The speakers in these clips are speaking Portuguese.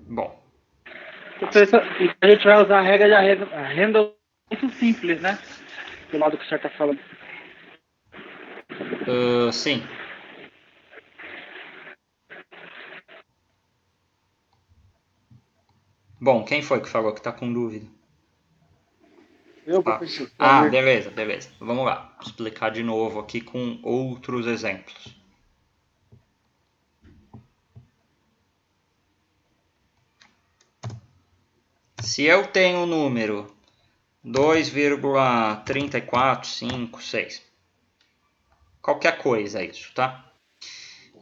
Bom, Professor, a gente vai usar a regra da renda muito simples, né? Do lado que o senhor está falando. sim. Bom, quem foi que falou que está com dúvida? Eu, professor. Ah, beleza, beleza. Vamos lá. Vou explicar de novo aqui com outros exemplos. Se eu tenho o número 2,34556, qualquer coisa isso, tá?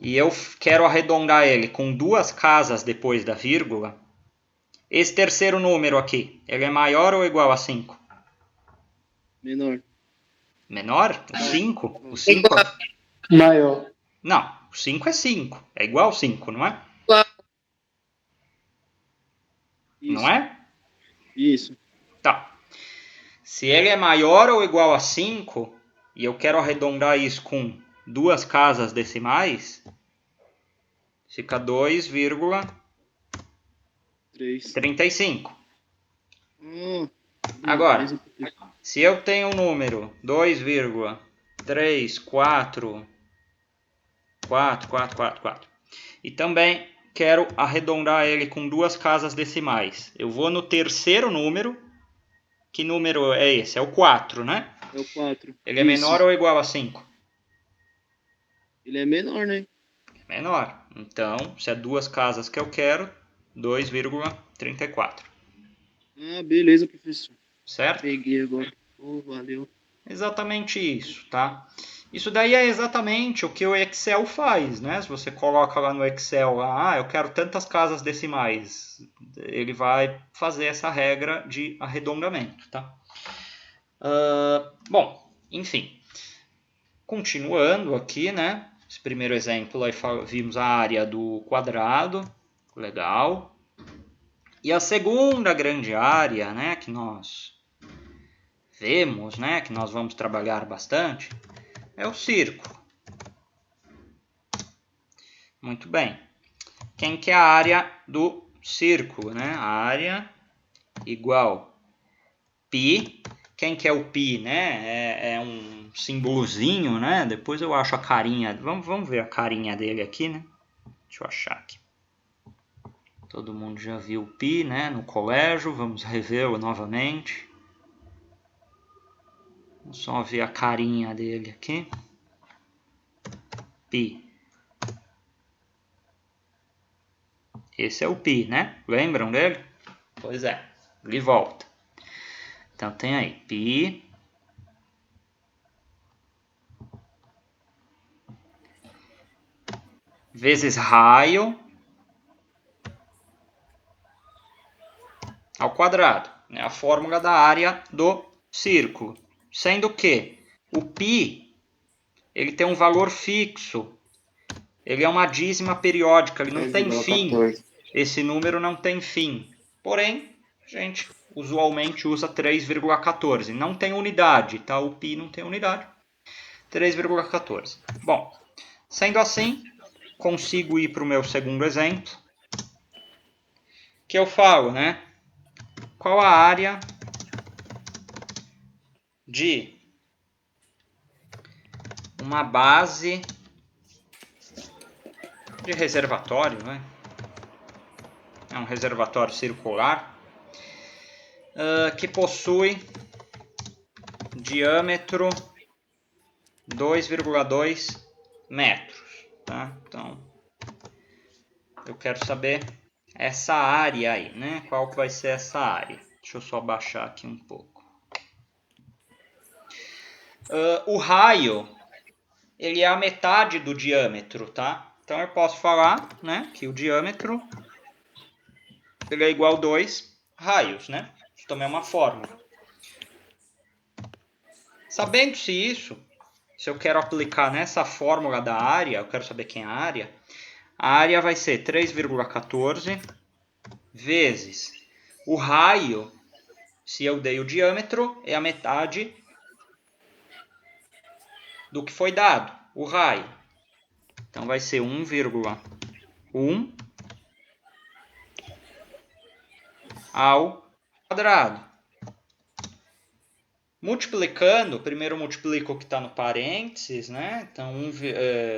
E eu quero arredondar ele com duas casas depois da vírgula, esse terceiro número aqui, ele é maior ou igual a 5? Menor. Menor? O 5? O 5 Maior. Não, o 5 é 5. É igual 5, não é? Isso. Não é? Isso. Tá. Se ele é maior ou igual a 5, e eu quero arredondar isso com duas casas decimais, fica 2,35. Agora, se eu tenho o número 2,34444 e também quero arredondar ele com duas casas decimais, eu vou no terceiro número. Que número é esse? É o 4, né? É o 4. Ele é menor ou igual a 5? Ele é menor, né? Menor. Então, se é duas casas que eu quero, 2,34. Ah, beleza, professor. Certo? Peguei agora. Oh, valeu. Exatamente isso, tá? Isso daí é exatamente o que o Excel faz, né? Se você coloca lá no Excel, eu quero tantas casas decimais, ele vai fazer essa regra de arredondamento, tá? Bom, enfim. Continuando aqui, né? Esse primeiro exemplo, aí vimos a área do quadrado, legal. E a segunda grande área, né, que nós vemos, né, que nós vamos trabalhar bastante, é o círculo. Muito bem. Quem que é a área do círculo, né? A área igual π. Quem que é o π, né? É um símbolozinho, né? Depois eu acho a carinha. Vamos ver a carinha dele aqui, né? Deixa eu achar aqui. Todo mundo já viu o π, né? No colégio. Vamos revê-lo novamente. Vamos só ver a carinha dele aqui. Π. Esse é o π, né? Lembram dele? Pois é. Ele volta. Então tem aí π vezes raio ao quadrado. É a fórmula da área do círculo. Sendo que o π ele tem um valor fixo. Ele é uma dízima periódica. Ele não tem fim. Esse número não tem fim. Porém, a gente usualmente usa 3,14. Não tem unidade, tá? O π não tem unidade. 3,14. Bom, sendo assim, consigo ir para o meu segundo exemplo, que eu falo, né? Qual a área de uma base de reservatório, né? É um reservatório circular que possui diâmetro 2,2 metros. Tá? Então, eu quero saber essa área aí, né? Qual que vai ser essa área? Deixa eu só baixar aqui um pouco. O raio, ele é a metade do diâmetro, tá? Então eu posso falar, né, que o diâmetro ele é igual a 2 raios, né? Isso também é uma fórmula. Sabendo-se isso, se eu quero aplicar nessa fórmula da área, eu quero saber quem é a área vai ser 3,14 vezes o raio, se eu dei o diâmetro, é a metade do que foi dado, o raio. Então vai ser 1,1 ao quadrado. Multiplicando, primeiro multiplico o que está no parênteses, né? Então,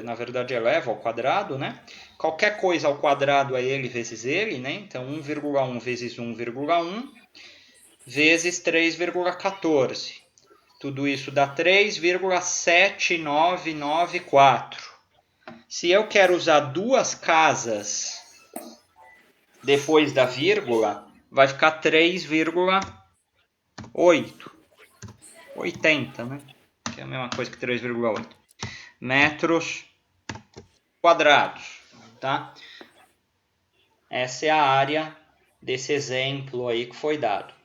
na verdade, eleva ao quadrado, né? Qualquer coisa ao quadrado é ele vezes ele, né? Então, 1,1 vezes 1,1 vezes 3,14. Tudo isso dá 3,7994. Se eu quero usar duas casas depois da vírgula, vai ficar 3,8. 80, né? Que é a mesma coisa que 3,8 metros quadrados, tá? Essa é a área desse exemplo aí que foi dado.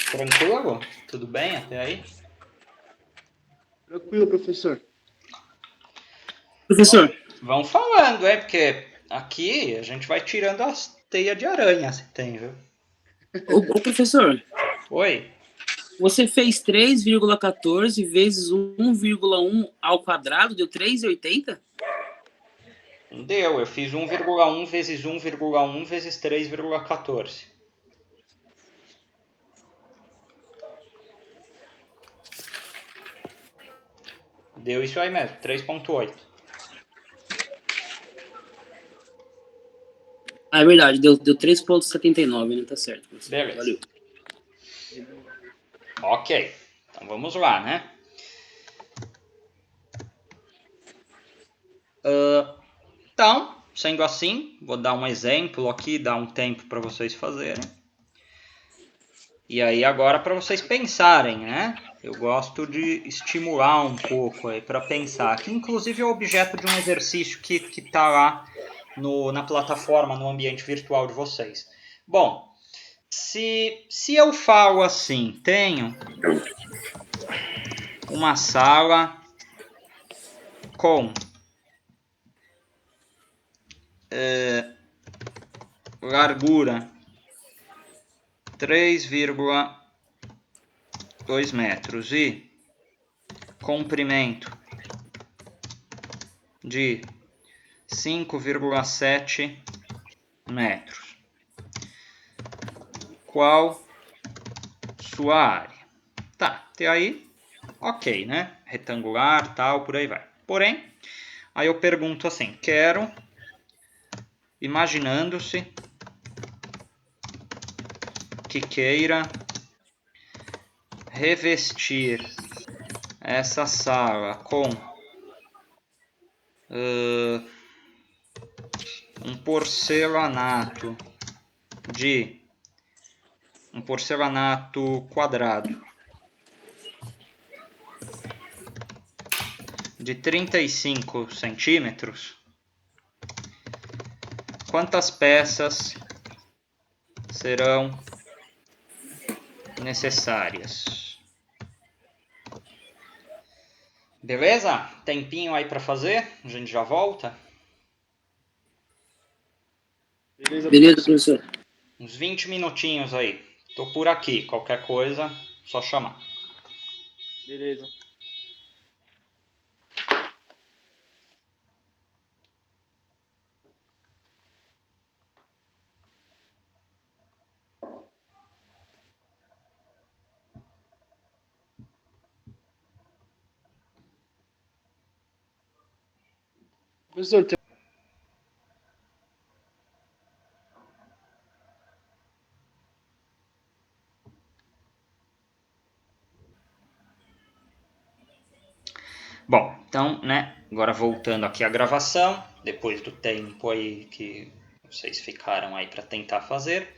Tranquilo? Tudo bem até aí? Tranquilo, professor. Professor, Vão falando, porque aqui a gente vai tirando as teias de aranha, se tem, viu? ô professor, Oi? você fez 3,14 vezes 1,1 ao quadrado, deu 3,80? Não deu, eu fiz 1,1 vezes 1,1 vezes 3,14. Deu isso aí mesmo, 3,8. Ah, é verdade, deu 3,79, né? Tá certo, professor. Beleza. Valeu. Ok, então vamos lá, né? Então, sendo assim, vou dar um exemplo aqui, dar um tempo para vocês fazerem. E aí agora para vocês pensarem, né? Eu gosto de estimular um pouco aí para pensar. Que inclusive é o objeto de um exercício que está lá na plataforma, no ambiente virtual de vocês. Bom, se eu falo assim, tenho uma sala com largura 3,2 metros e comprimento de 5,7 metros. Qual sua área? Tá, até aí, ok, né? Retangular, tal, por aí vai. Porém, aí eu pergunto assim, quero, imaginando-se que queira revestir essa sala com um porcelanato quadrado de 35 centímetros, quantas peças serão necessárias? Beleza? Tempinho aí para fazer? A gente já volta? Beleza, professor. Uns 20 minutinhos aí. Tô por aqui. Qualquer coisa, só chamar. Beleza. Professor, Bom, então, né, agora voltando aqui à gravação, depois do tempo aí que vocês ficaram aí para tentar fazer.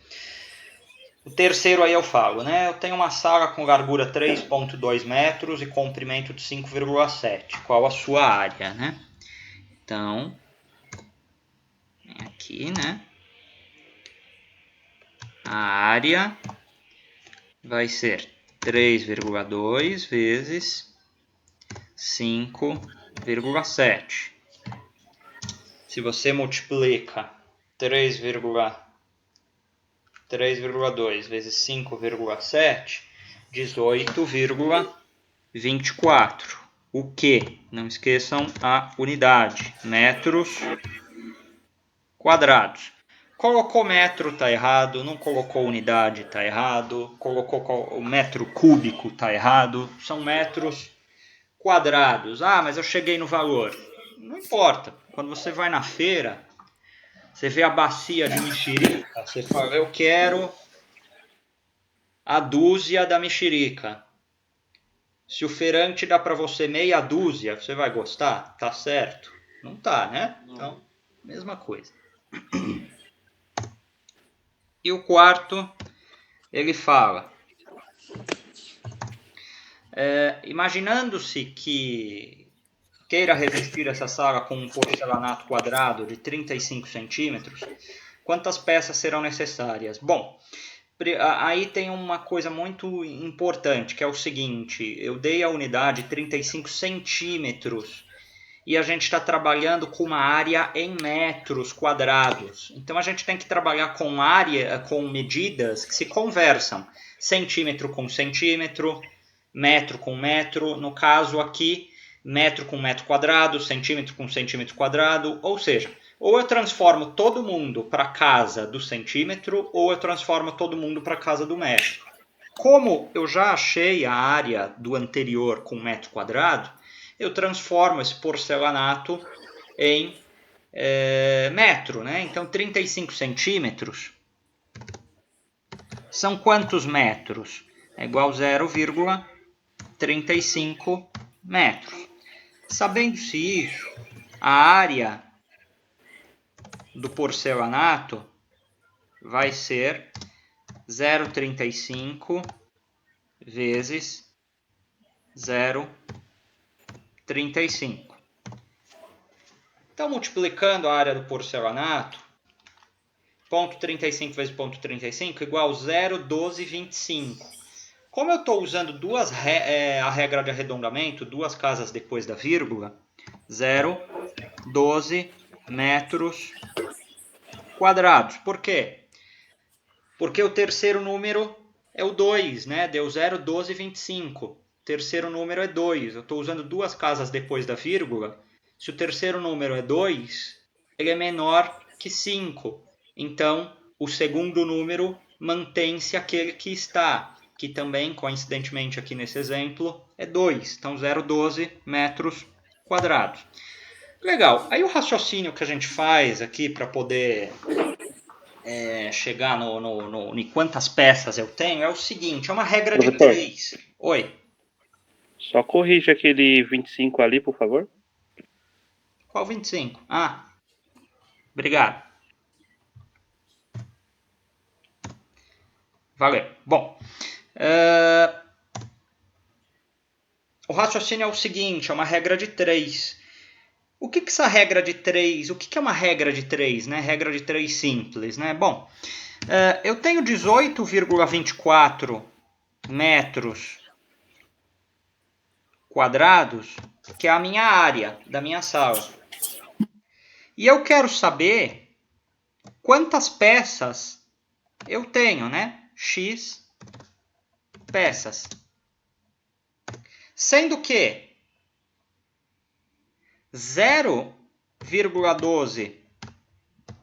O terceiro aí eu falo, né, eu tenho uma sala com largura 3,2 metros e comprimento de 5,7. Qual a sua área, né? Então, aqui, né, a área vai ser 3,2 vezes 5,7. Se você multiplica 3,2 vezes 5,7, 18,24. O que? Não esqueçam a unidade, metros quadrados. Colocou metro, está errado. Não colocou unidade, está errado. Colocou o metro cúbico, está errado. São metros quadrados. Ah, mas eu cheguei no valor. Não importa. Quando você vai na feira, você vê a bacia de mexerica, você fala, eu quero a dúzia da mexerica. Se o feirante dá para você meia dúzia, você vai gostar? Tá certo? Não tá, né? Então, mesma coisa. E o quarto, ele fala, imaginando-se que queira revestir essa sala com um porcelanato quadrado de 35 centímetros, quantas peças serão necessárias? Bom, aí tem uma coisa muito importante, que é o seguinte, eu dei a unidade 35 centímetros e a gente está trabalhando com uma área em metros quadrados. Então a gente tem que trabalhar com área, com medidas que se conversam, centímetro com centímetro, metro com metro, no caso aqui, metro com metro quadrado, centímetro com centímetro quadrado, ou seja, ou eu transformo todo mundo para a casa do centímetro, ou eu transformo todo mundo para a casa do metro. Como eu já achei a área do anterior com metro quadrado, eu transformo esse porcelanato em metro, né? Então 35 centímetros são quantos metros? É igual a 0,35 metros. Sabendo-se isso, a área do porcelanato vai ser 0,35 vezes 0,35. Então, multiplicando a área do porcelanato, 0,35 vezes 0,35 igual a 0,1225. Como eu estou usando a regra de arredondamento, duas casas depois da vírgula, 0,12 metros quadrados. Por quê? Porque o terceiro número é o 2, né? Deu 0,1225. O terceiro número é 2. Eu estou usando duas casas depois da vírgula. Se o terceiro número é 2, ele é menor que 5. Então, o segundo número mantém-se aquele que está, que também, coincidentemente aqui nesse exemplo, é 2. Então, 0,12 metros quadrados. Legal. Aí o raciocínio que a gente faz aqui para poder chegar em quantas peças eu tenho é o seguinte, é uma regra de 3. Oi. Só corrige aquele 25 ali, por favor. Qual 25? Ah, obrigado. Valeu. Bom, o raciocínio é o seguinte, é uma regra de 3. O que essa regra de 3, o que é uma regra de 3, né? Regra de 3 simples, né? Bom, eu tenho 18,24 metros quadrados, que é a minha área da minha sala. E eu quero saber quantas peças eu tenho, né? X peças. Sendo que 0,12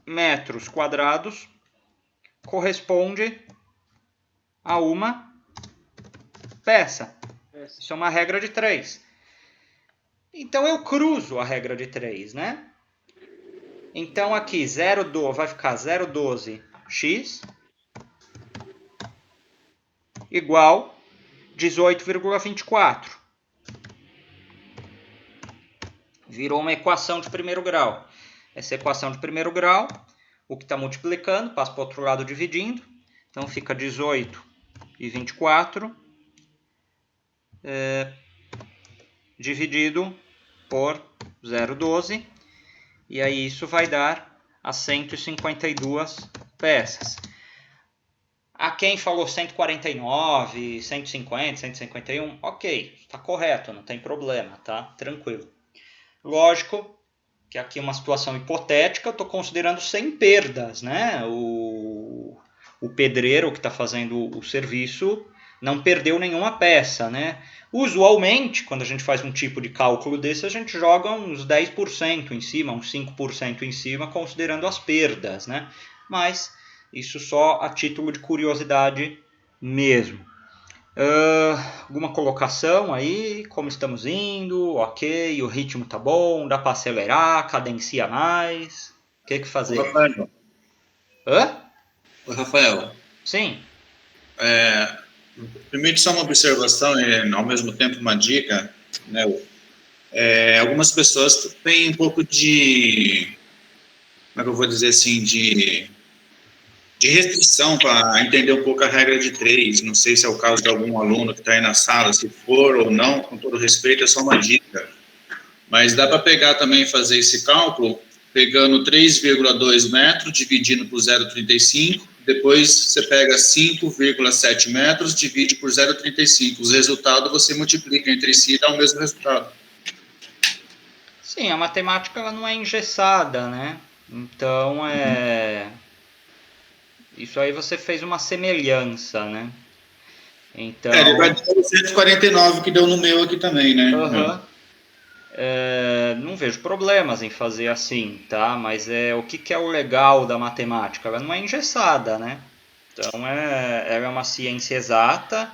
metros quadrados corresponde a uma peça. Isso é uma regra de 3. Então eu cruzo a regra de 3, né? Então aqui vai ficar 0,12x igual 18,24. Virou uma equação de primeiro grau. Essa equação de primeiro grau, o que está multiplicando, passa para o outro lado dividindo. Então fica 18,24 dividido por 0,12. E aí isso vai dar a 152 peças. A quem falou 149, 150, 151, ok, está correto, não tem problema, tá? Tranquilo. Lógico que aqui é uma situação hipotética, eu estou considerando sem perdas, né? O pedreiro que está fazendo o serviço não perdeu nenhuma peça, né? Usualmente, quando a gente faz um tipo de cálculo desse, a gente joga uns 10% em cima, uns 5% em cima, considerando as perdas, né? Mas isso só a título de curiosidade mesmo. Alguma colocação aí? Como estamos indo? Ok, o ritmo tá bom, dá para acelerar, cadencia mais? O que fazer? Rafael, Hã? Rafael, Sim. primeiro só uma observação e ao mesmo tempo uma dica, né? Algumas pessoas têm um pouco de, como é que eu vou dizer assim, de restrição para entender um pouco a regra de 3. Não sei se é o caso de algum aluno que está aí na sala, se for ou não, com todo respeito, é só uma dica. Mas dá para pegar também e fazer esse cálculo, pegando 3,2 metros, dividindo por 0,35, depois você pega 5,7 metros, divide por 0,35. Os resultados você multiplica entre si e dá o mesmo resultado. Sim, a matemática ela não é engessada, né? Então, isso aí você fez uma semelhança, né? Então, ele vai dar o 149 que deu no meu aqui também, né? não vejo problemas em fazer assim, tá? Mas o que é o legal da matemática? Ela não é engessada, né? Então, ela é uma ciência exata,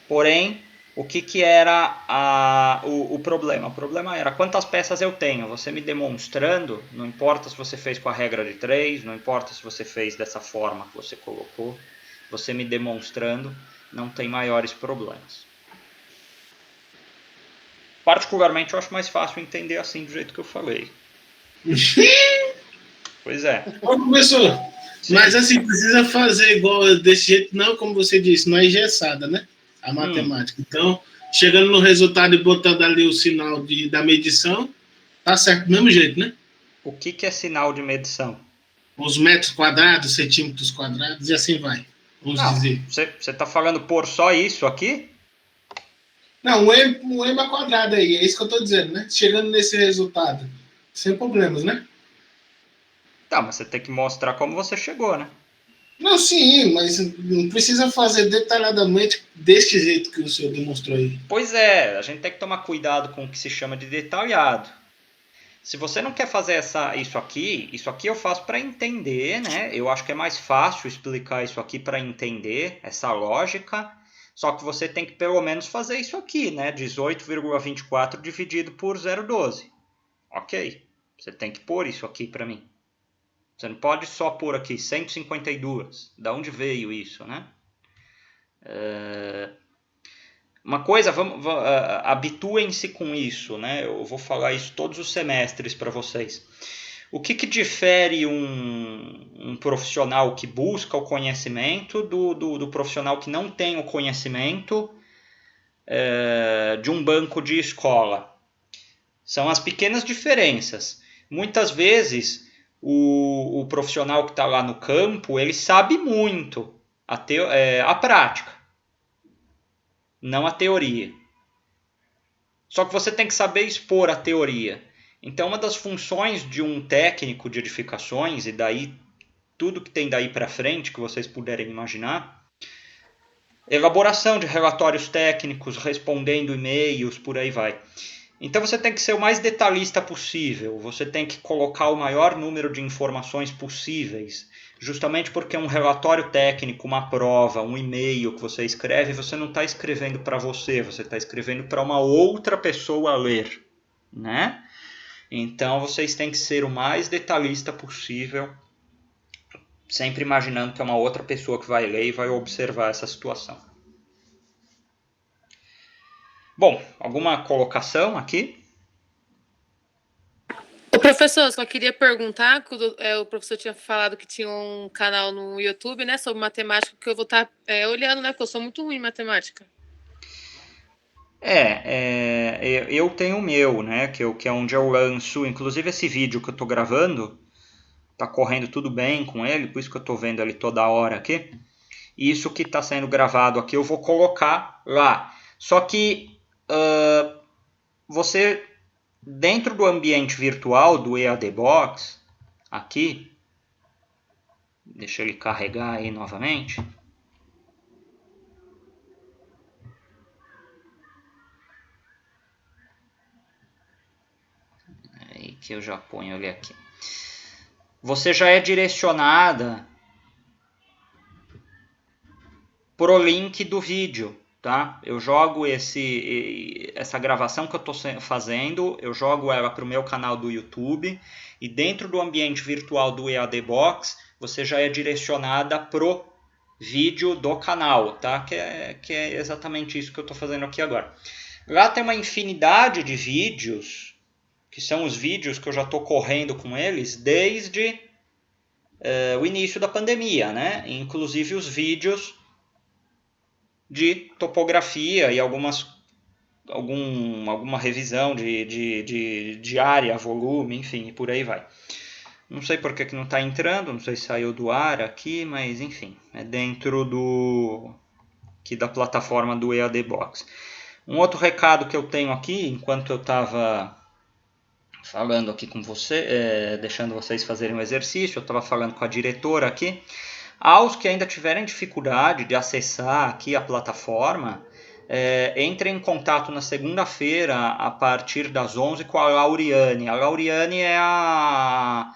porém, o que era o problema? O problema era quantas peças eu tenho. Você me demonstrando, não importa se você fez com a regra de 3, não importa se você fez dessa forma que você colocou, você me demonstrando, não tem maiores problemas. Particularmente, eu acho mais fácil entender assim, do jeito que eu falei. Pois é. Ô, professor, Sim. mas assim, precisa fazer igual desse jeito, não, como você disse, não é engessada, né? A matemática. Então, chegando no resultado e botando ali o sinal da medição, tá certo do mesmo jeito, né? O que é sinal de medição? Os metros quadrados, centímetros quadrados, e assim vai. Vamos dizer. Você está falando por só isso aqui? Não, um M a quadrado aí, é isso que eu tô dizendo, né? Chegando nesse resultado, sem problemas, né? Tá, mas você tem que mostrar como você chegou, né? Não, sim, mas não precisa fazer detalhadamente deste jeito que o senhor demonstrou aí. Pois é, a gente tem que tomar cuidado com o que se chama de detalhado. Se você não quer fazer isso aqui eu faço para entender, né? Eu acho que é mais fácil explicar isso aqui para entender essa lógica. Só que você tem que pelo menos fazer isso aqui, né? 18,24 dividido por 0,12. Ok, você tem que pôr isso aqui para mim. Você não pode só pôr aqui 152. Da onde veio isso, né? Uma coisa, habituem-se com isso, né? Eu vou falar isso todos os semestres para vocês. O que difere um profissional que busca o conhecimento do profissional que não tem o conhecimento de um banco de escola? São as pequenas diferenças. Muitas vezes o profissional que está lá no campo, ele sabe muito a prática, não a teoria. Só que você tem que saber expor a teoria. Então, uma das funções de um técnico de edificações, e daí tudo que tem daí para frente que vocês puderem imaginar, elaboração de relatórios técnicos, respondendo e-mails, por aí vai. Então você tem que ser o mais detalhista possível, você tem que colocar o maior número de informações possíveis, justamente porque um relatório técnico, uma prova, um e-mail que você escreve, você não está escrevendo para você está escrevendo para uma outra pessoa ler, né? Então vocês têm que ser o mais detalhista possível, sempre imaginando que é uma outra pessoa que vai ler e vai observar essa situação. Bom, alguma colocação aqui? O professor, só queria perguntar, o professor tinha falado que tinha um canal no YouTube, né, sobre matemática, que eu vou estar olhando, né, porque eu sou muito ruim em matemática. Eu tenho o meu, né, que é onde eu lanço, inclusive esse vídeo que eu estou gravando, tá correndo tudo bem com ele, por isso que eu estou vendo ele toda hora aqui. E isso que está sendo gravado aqui eu vou colocar lá. Só que você, dentro do ambiente virtual do EAD Box, aqui, deixa ele carregar aí novamente. que eu já ponho ele aqui. Você já é direcionada pro link do vídeo, tá? Eu jogo essa gravação que eu estou fazendo, eu jogo ela para o meu canal do YouTube, e dentro do ambiente virtual do EAD Box, você já é direcionada pro vídeo do canal, tá? Que é exatamente isso que eu estou fazendo aqui agora. Lá tem uma infinidade de vídeos, que são os vídeos que eu já estou correndo com eles desde o início da pandemia, né? Inclusive os vídeos de topografia e alguma revisão de área, volume, enfim, e por aí vai. Não sei por que não está entrando, não sei se saiu do ar aqui, mas enfim, é dentro aqui da plataforma do EAD Box. Um outro recado que eu tenho aqui, enquanto eu estava falando aqui com você, deixando vocês fazerem um exercício, eu estava falando com a diretora aqui. Aos que ainda tiverem dificuldade de acessar aqui a plataforma, entrem em contato na segunda-feira, a partir das 11, com a Lauriane. A Lauriane é a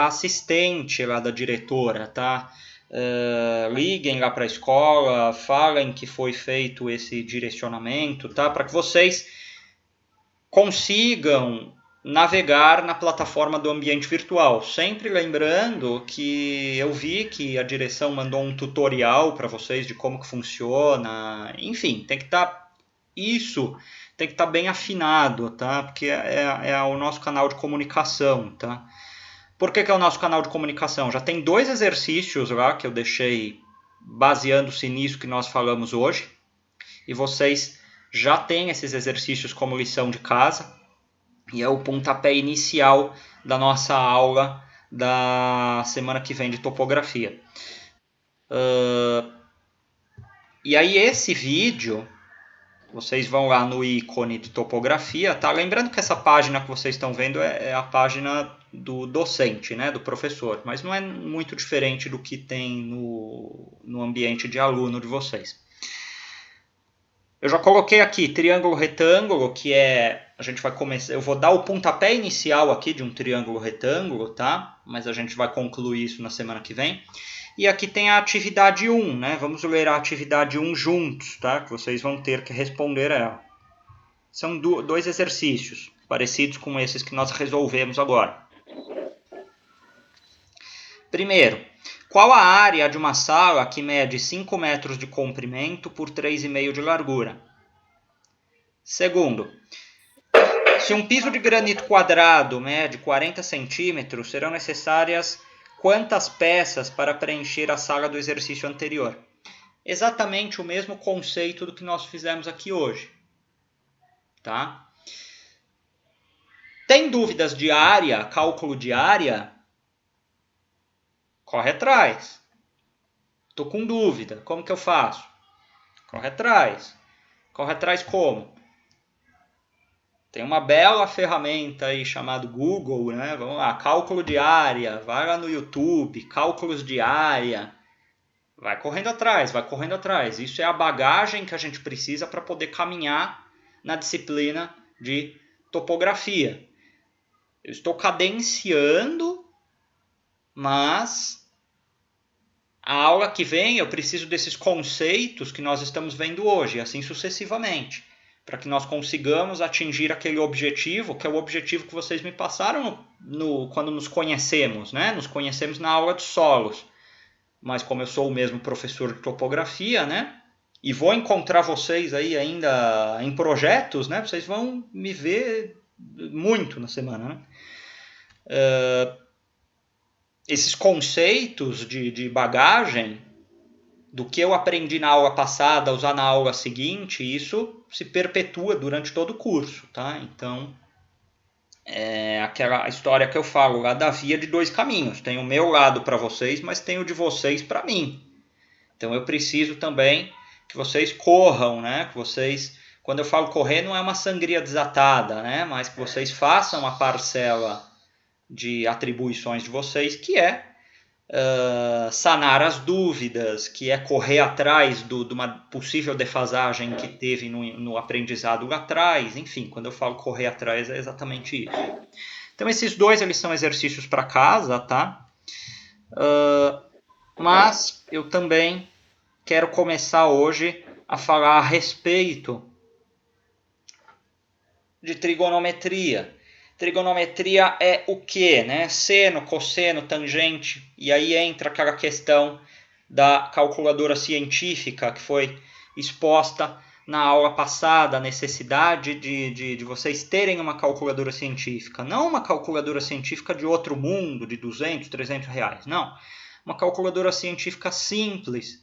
assistente lá da diretora, tá? Liguem lá para a escola, falem que foi feito esse direcionamento, tá? Para que vocês consigam navegar na plataforma do ambiente virtual. Sempre lembrando que eu vi que a direção mandou um tutorial para vocês de como que funciona. Enfim, tem que estar bem afinado, tá? Porque é o nosso canal de comunicação, tá? Por que é o nosso canal de comunicação? Já tem 2 exercícios lá que eu deixei baseando-se nisso que nós falamos hoje. E vocês já têm esses exercícios como lição de casa. E é o pontapé inicial da nossa aula da semana que vem de topografia. E aí esse vídeo, vocês vão lá no ícone de topografia, tá? Lembrando que essa página que vocês estão vendo é a página do docente, né? Do professor, mas não é muito diferente do que tem no ambiente de aluno de vocês. Eu já coloquei aqui triângulo retângulo, que a gente vai começar, eu vou dar o pontapé inicial aqui de um triângulo retângulo, tá? Mas a gente vai concluir isso na semana que vem. E aqui tem a atividade 1, né? Vamos ler a atividade 1 juntos, tá? Que vocês vão ter que responder a ela. São 2 exercícios, parecidos com esses que nós resolvemos agora. Primeiro, qual a área de uma sala que mede 5 metros de comprimento por 3,5 de largura? Segundo, se um piso de granito quadrado mede 40 centímetros, serão necessárias quantas peças para preencher a sala do exercício anterior? Exatamente o mesmo conceito do que nós fizemos aqui hoje. Tá? Tem dúvidas de área, cálculo de área? Corre atrás. Estou com dúvida. Como que eu faço? Corre atrás. Corre atrás como? Tem uma bela ferramenta aí chamada Google, né? Vamos lá, cálculo de área. Vai lá no YouTube, cálculos de área. Vai correndo atrás, vai correndo atrás. Isso é a bagagem que a gente precisa para poder caminhar na disciplina de topografia. Eu estou cadenciando, mas a aula que vem eu preciso desses conceitos que nós estamos vendo hoje, e assim sucessivamente, para que nós consigamos atingir aquele objetivo, que é o objetivo que vocês me passaram quando nos conhecemos, né? Nos conhecemos na aula de solos. Mas como eu sou o mesmo professor de topografia, né? E vou encontrar vocês aí ainda em projetos, né? Vocês vão me ver muito na semana, né? Esses conceitos de bagagem, do que eu aprendi na aula passada a usar na aula seguinte, isso se perpetua durante todo o curso, tá? Então, é aquela história que eu falo lá da via de 2 caminhos. Tem o meu lado para vocês, mas tem o de vocês para mim. Então, eu preciso também que vocês corram, né? Que vocês, quando eu falo correr, não é uma sangria desatada, né? Mas que vocês façam a parcela de atribuições de vocês, que é sanar as dúvidas, que é correr atrás de uma possível defasagem que teve no aprendizado lá atrás. Enfim, quando eu falo correr atrás, é exatamente isso. Então esses dois eles são exercícios para casa, tá? Mas eu também quero começar hoje a falar a respeito de trigonometria. Trigonometria é o quê? Né? Seno, cosseno, tangente, e aí entra aquela questão da calculadora científica que foi exposta na aula passada, a necessidade de vocês terem uma calculadora científica. Não uma calculadora científica de outro mundo, de 200, 300 reais, não. Uma calculadora científica simples,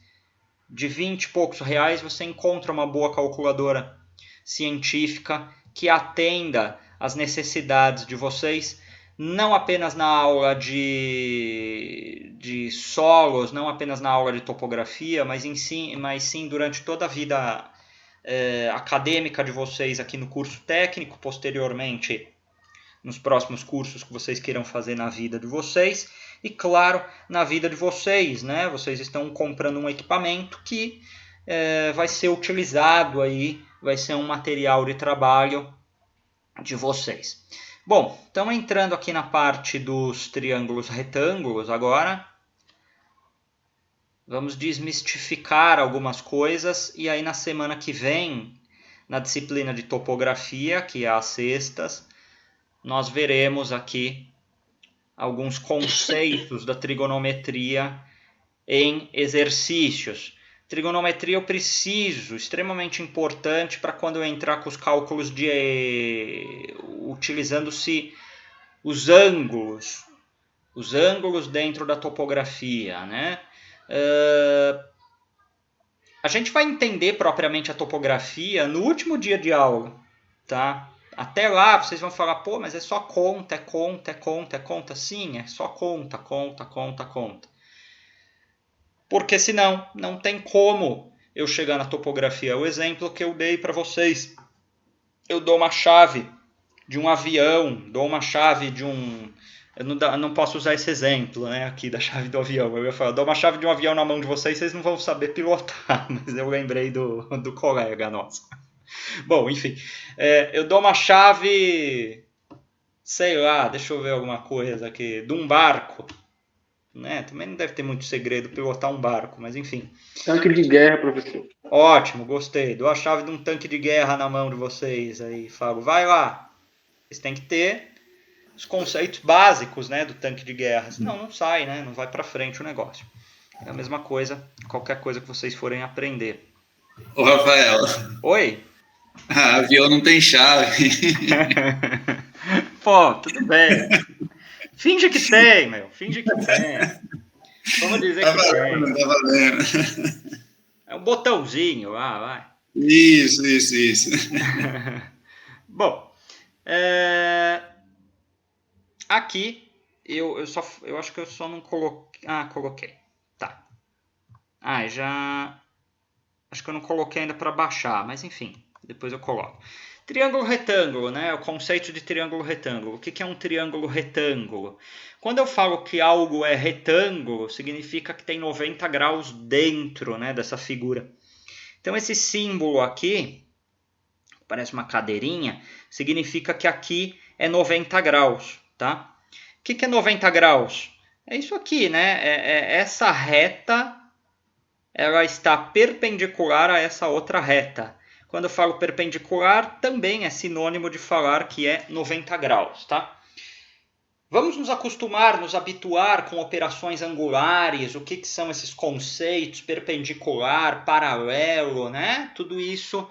de 20 e poucos reais, você encontra uma boa calculadora científica que atenda às necessidades de vocês, não apenas na aula de solos, não apenas na aula de topografia, mas sim durante toda a vida acadêmica de vocês aqui no curso técnico, posteriormente nos próximos cursos que vocês queiram fazer na vida de vocês e, claro, na vida de vocês, né? Vocês estão comprando um equipamento que vai ser utilizado aí, vai ser um material de trabalho de vocês. Bom, então entrando aqui na parte dos triângulos retângulos agora, vamos desmistificar algumas coisas e aí na semana que vem, na disciplina de topografia, que é às sextas, nós veremos aqui alguns conceitos da trigonometria em exercícios. Trigonometria eu preciso, extremamente importante para quando eu entrar com os cálculos utilizando-se os ângulos dentro da topografia, né? A gente vai entender propriamente a topografia no último dia de aula, tá? Até lá vocês vão falar, pô, mas é só conta, é conta, é conta, é conta. Sim, é só conta, conta, conta, conta. Porque senão não tem como eu chegar na topografia. O exemplo que eu dei para vocês, eu dou uma chave de um avião, dou uma chave de um... Eu não posso usar esse exemplo, né, aqui da chave do avião. Eu ia falar, dou uma chave de um avião na mão de vocês, vocês não vão saber pilotar. Mas eu lembrei do colega nosso. Bom, enfim. Eu dou uma chave, sei lá, deixa eu ver alguma coisa aqui, de um barco. Né? Também não deve ter muito segredo pilotar um barco, mas enfim. Tanque de guerra, professor. Ótimo, gostei. Dou a chave de um tanque de guerra na mão de vocês. Aí falo, vai lá. Vocês têm que ter os conceitos básicos, né, do tanque de guerra. Senão não sai, né? Não vai para frente o negócio. É a mesma coisa, qualquer coisa que vocês forem aprender. Ô, Rafael. Oi? Avião não tem chave. Pô, tudo bem. Finge que tem, meu. Finge que tem. Vamos dizer que tem. Tá valendo. É um botãozinho lá, vai. Isso. Bom, aqui eu acho que eu só não coloquei. Coloquei. Tá. Acho que eu não coloquei ainda para baixar, mas enfim, depois eu coloco. Triângulo retângulo, né? O conceito de triângulo retângulo. O que é um triângulo retângulo? Quando eu falo que algo é retângulo, significa que tem 90 graus dentro, né, dessa figura. Então esse símbolo aqui, parece uma cadeirinha, significa que aqui é 90 graus, tá? O que é 90 graus? É isso aqui, né? Essa reta, ela está perpendicular a essa outra reta. Quando eu falo perpendicular, também é sinônimo de falar que é 90 graus, tá? Vamos nos acostumar, nos habituar com operações angulares, o que são esses conceitos, perpendicular, paralelo, né? Tudo isso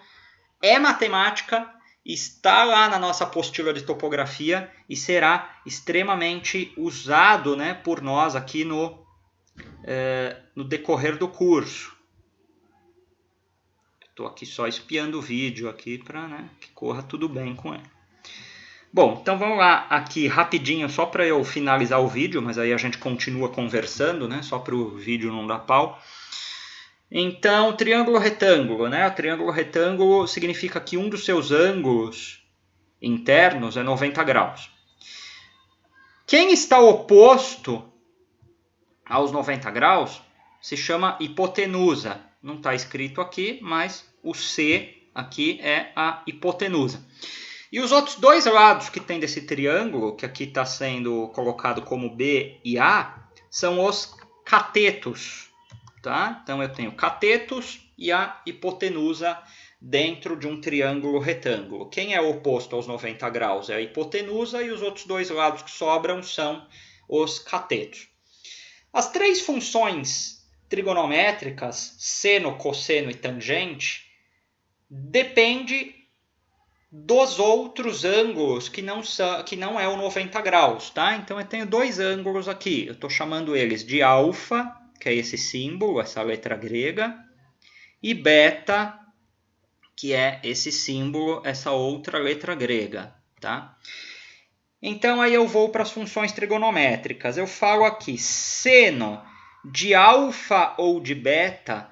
é matemática, está lá na nossa apostila de topografia e será extremamente usado, né, por nós aqui no decorrer do curso. Estou aqui só espiando o vídeo aqui para, né, que corra tudo bem com ele. Bom, então vamos lá aqui rapidinho só para eu finalizar o vídeo, mas aí a gente continua conversando, né, só para o vídeo não dar pau. Então, triângulo retângulo, né? O triângulo retângulo significa que um dos seus ângulos internos é 90 graus. Quem está oposto aos 90 graus se chama hipotenusa. Não está escrito aqui, mas o C aqui é a hipotenusa. E os outros dois lados que tem desse triângulo, que aqui está sendo colocado como B e A, são os catetos. Tá? Então eu tenho catetos e a hipotenusa dentro de um triângulo retângulo. Quem é oposto aos 90 graus é a hipotenusa e os outros dois lados que sobram são os catetos. As três funções trigonométricas, seno, cosseno e tangente, depende dos outros ângulos que não é o 90 graus. Tá? Então eu tenho dois ângulos aqui, eu estou chamando eles de alfa, que é esse símbolo, essa letra grega, e beta, que é esse símbolo, essa outra letra grega. Tá? Então aí eu vou para as funções trigonométricas. Eu falo aqui seno de alfa ou de beta.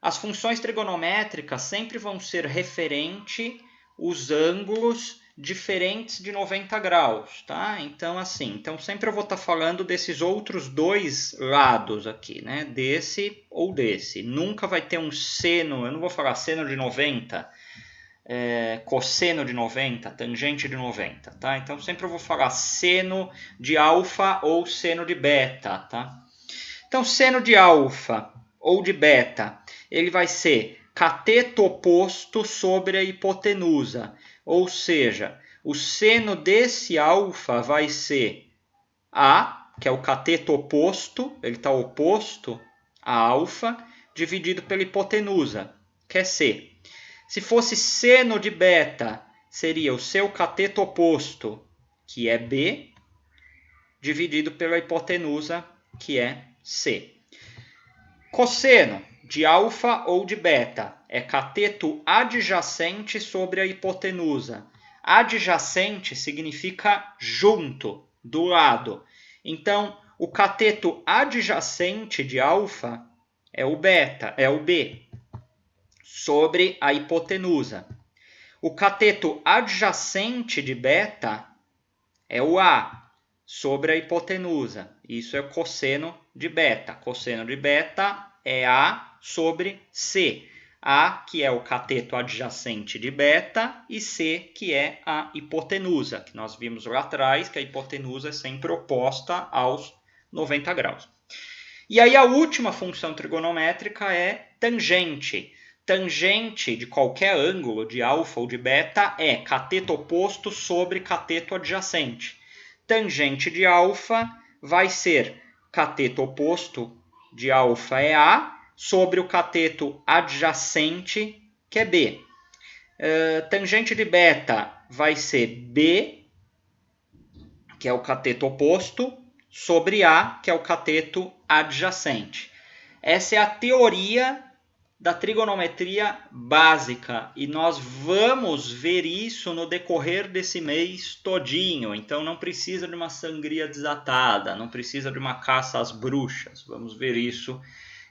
As funções trigonométricas sempre vão ser referente os ângulos diferentes de 90 graus, tá? Então, assim, sempre eu vou estar falando desses outros dois lados aqui, né? Desse ou desse. Nunca vai ter um seno, eu não vou falar seno de 90, cosseno de 90, tangente de 90, tá? Então, sempre eu vou falar seno de alfa ou seno de beta, tá? Então, seno de alfa ou de beta, ele vai ser cateto oposto sobre a hipotenusa. Ou seja, o seno desse alfa vai ser A, que é o cateto oposto, ele está oposto a alfa, dividido pela hipotenusa, que é C. Se fosse seno de beta, seria o seu cateto oposto, que é B, dividido pela hipotenusa, que é C. Cosseno de alfa ou de beta é cateto adjacente sobre a hipotenusa. Adjacente significa junto, do lado. Então, o cateto adjacente de alfa é o beta, é o B, sobre a hipotenusa. O cateto adjacente de beta é o A, sobre a hipotenusa. Isso é o cosseno de beta. Cosseno de beta é A sobre C. A, que é o cateto adjacente de beta, e C, que é a hipotenusa, que nós vimos lá atrás, que a hipotenusa é sempre oposta aos 90 graus. E aí a última função trigonométrica é tangente. Tangente de qualquer ângulo, de alfa ou de beta, é cateto oposto sobre cateto adjacente. Tangente de alfa vai ser cateto oposto de alfa é A, sobre o cateto adjacente, que é B. Tangente de beta vai ser B, que é o cateto oposto, sobre A, que é o cateto adjacente. Essa é a teoria da trigonometria básica e nós vamos ver isso no decorrer desse mês todinho. Então não precisa de uma sangria desatada, não precisa de uma caça às bruxas. Vamos ver isso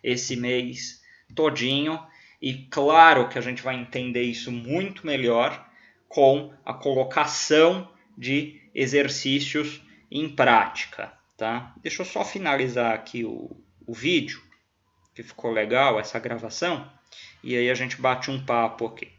esse mês todinho e claro que a gente vai entender isso muito melhor com a colocação de exercícios em prática, tá? Deixa eu só finalizar aqui o vídeo, que ficou legal essa gravação, e aí a gente bate um papo aqui.